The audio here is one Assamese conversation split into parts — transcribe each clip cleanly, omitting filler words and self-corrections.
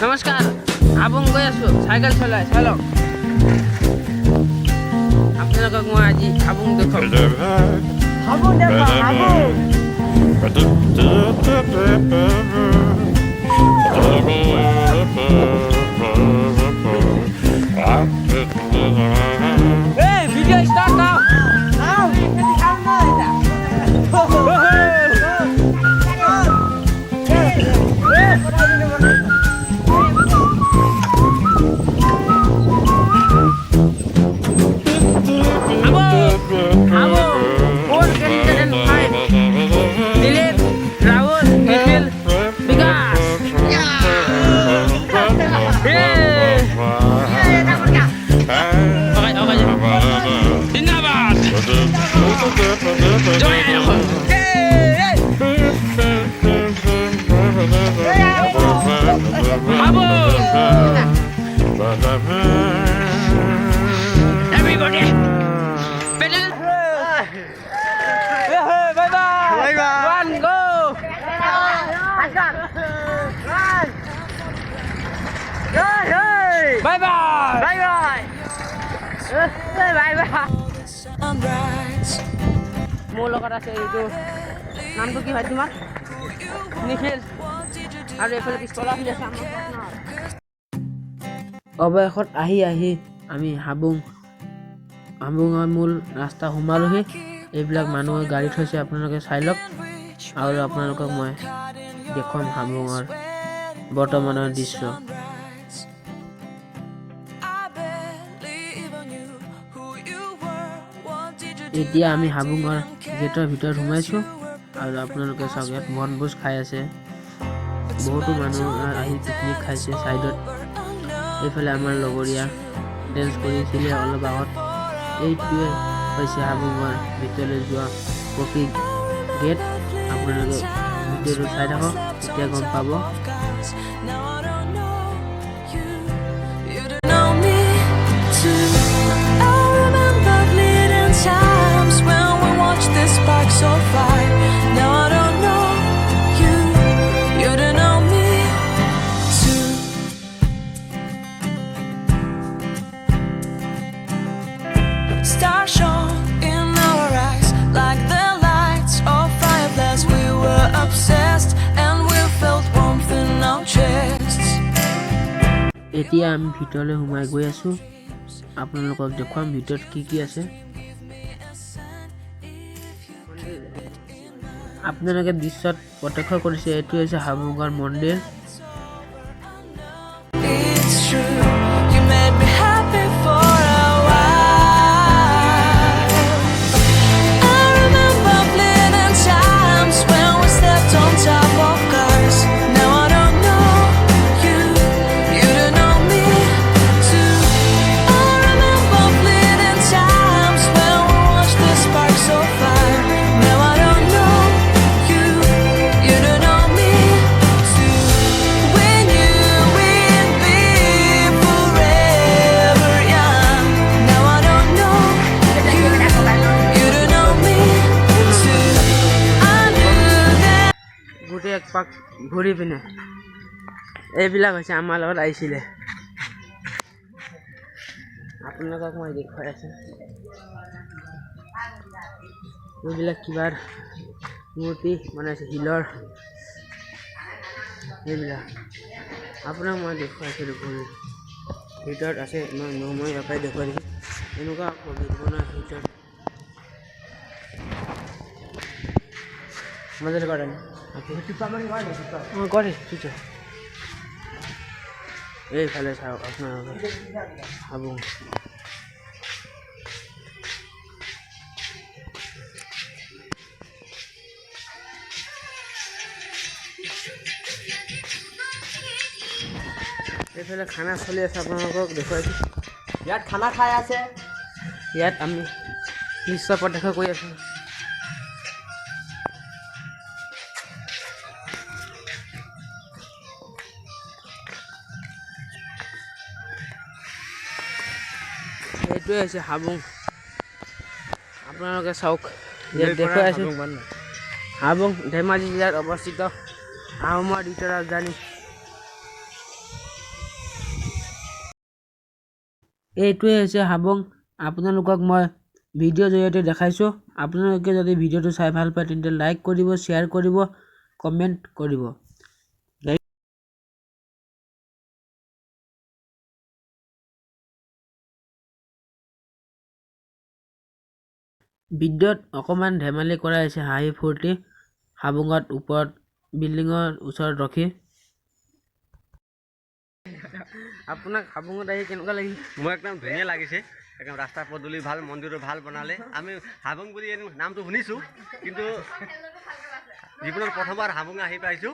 নমস্কাৰ আবুং গৈ আছোঁ চাইকেল চলাই চালক আপোনালোকক মই আজি আবুং দেখুৱাম হাবুং দেখা হাবুং এই ভিডিঅ' ষ্টাৰ্ট নাও Everybody, pedal. Bye bye. One go. Bye bye. Bye bye. Bye bye. মোৰ লগত আছে এইটো নামটো কি হয় তোমাৰ নিখিল আৰু এইফালে পিছফালে আহি আছে আমাৰ অৱশেষত আহি আমি হাবুঙৰ মূল ৰাস্তা সোমালোহি এইবিলাক মানুহে গাড়ী থৈছে আপোনালোকে চাই লওক আৰু আপোনালোকক মই দেখুৱাম হাবুঙৰ বৰ্তমানৰ দৃশ্য এতিয়া আমি হাবুঙৰ গেটৰ ভিতৰত সোমাইছোঁ আৰু আপোনালোকে চাওক ইয়াত বনভোজ খাই আছে বহুতো মানুহ আহি পিকনিক খাইছে চাইডত এইফালে আমাৰ লগৰীয়া ডেন্স কৰিছিলে অলপ আগত এইটোৱে হৈছে হাবুঙৰ ভিতৰলৈ যোৱা পকী গেট আপোনালোকে ভিডিঅ'টো চাই থাকক তেতিয়া গম পাব This spark so far. Now I don't know you. You don't know me too. Stars shone in our eyes like the lights of fireflies. We were obsessed and we felt warmth in our chests. এতিয়া আমি ভিতৰলৈ সোমাই গৈ আছো আপোনালোকক দেখুৱাম ভিতৰত কি আছে আপোনালোকে দৃশ্যত প্ৰত্যক্ষ কৰিছে এইটো হৈছে হাবুঙৰ মন্দিৰ It's true. You made me happy for a while. I remember fleeting times when we stepped on top of cars. Now I don't know you. You don't know me too. I remember fleeting times when we watched the spark so far. Now I don't know you. You don't know me too. When you with me forever young. Now I don't know you. You don't know me too. I knew that. গোটেই এক পাক ঘূৰি পিনে এইবিলাক হৈছে আমাৰ লগত আহিছিলে আপোনালোকক মই দেখুৱাই আছো এইবিলাক কিবাৰ মূৰ্তি বনাইছে শিলৰ এইবিলাক আপোনাক মই দেখুৱাইছিলোঁ ঘূৰি ভিতৰত আছে মই এপাই দেখুৱাই দিছোঁ এনেকুৱা বনোৱা ভিতৰত মজাটো কৰা নাই কৰে চুচ এইফালে চাওক আপোনালোকে হাবুং এইফালে খানা চলি আছে আপোনালোকক দেখুৱাইছোঁ ইয়াত খানা খাই আছে ইয়াত আমি দৃশ্য প্ৰত্যক্ষ কৰি আছোঁ এইটোৱে হৈছে হাবুং আপোনালোকে চাওক ইয়াত দেখুৱাই আছোঁ হাবুং ধেমাজি জিলাত অৱস্থিত আহোমৰ দ্বিতীয় ৰাজধানী এইটোৱে হৈছে হাবুং। আপোনালোকক মই ভিডিঅ'ৰ জৰিয়তে দেখাইছোঁ। আপোনালোকে যদি ভিডিঅ'টো চাই ভাল পায় তেন্তে লাইক কৰিব, শ্বেয়াৰ কৰিব, কমেণ্ট কৰিব। ভিডিঅ'ত অকণমান ধেমালি কৰা হৈছে, হাঁহি ফূৰ্তি হাবুঙত ওপৰত বিল্ডিঙৰ ওচৰত ৰখি। আপোনাক হাবুঙত আহি কেনেকুৱা লাগিল? মোৰ একদম ধুনীয়া লাগিছে। একদম ৰাস্তা পদূলি ভাল, মন্দিৰটো ভাল বনালে। আমি হাবুং বুলি নামটো শুনিছোঁ, কিন্তু জীৱনত প্ৰথমবাৰ হাবুং আহি পাইছোঁ।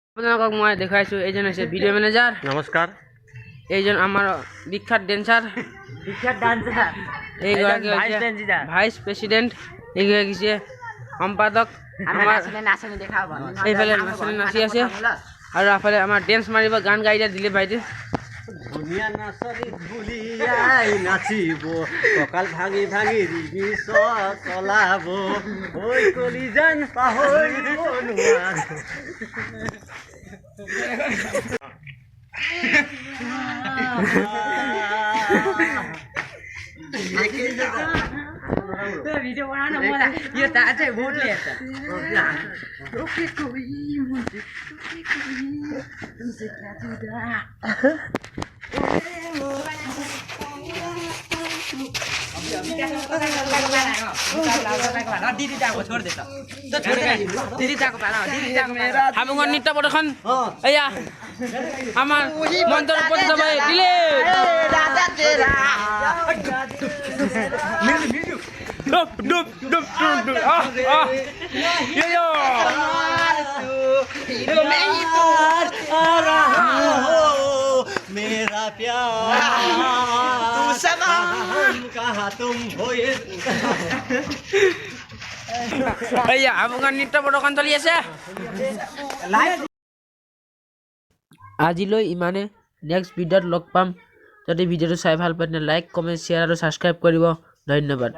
আপোনালোকক মই দেখাইছোঁ, এইজন হৈছে ভিডিঅ' মেনেজাৰ, নমস্কাৰ। এইজন আমাৰ বিখ্যাত ডেন্সাৰ, এইগৰাকী হৈছে ভাইচ প্ৰেচিডেণ্ট, এইগৰাকী হৈছে সম্পাদক। আমাৰ এইফালে নাচনী নাচি আছে আৰু এফালে আমাৰ ডেন্স মাৰিব, গান গাই দিয়া দিলীপ ভাইটি। ধুনীয়া নাচনী ঢুলীয়াই নাচিব, কঁকাল ভাঙি ভাঙি ৰিমিছ চলাব, ঐ কলিজান পাহৰিব নোৱাৰো। वीडियो बनाना बोला ये ताजे भूत ले तुमसे क्या जुदा दीदी जा को छोड़ देता तो छोड़ दे दीदी जा को पाला दीदी जा को मेरा হাবুঙৰ নৃত্য প্ৰদৰ্শন এয়া আমাৰ মন্ত্ৰৰ উপস্থিত ভাই দিলীপ। राजा तेरा ডুব ডুব ডুব ডুব আহ আহ ইয়ো मैं ही तो आ रहा हो मेरा प्यार, तू समा कहा तुम हो ये। এয়া হাবুঙৰ নৃত্য প্ৰদৰ্শন চলি আছে। আজিলৈ ইমানে। নেক্সট ভিডিঅ'ত লগ পাম। যদি ভিডিঅ'টো চাই ভাল পায় তেন্তে লাইক, কমেণ্ট, শ্বেয়াৰ আৰু ছাবস্ক্ৰাইব কৰিব। ধন্যবাদ।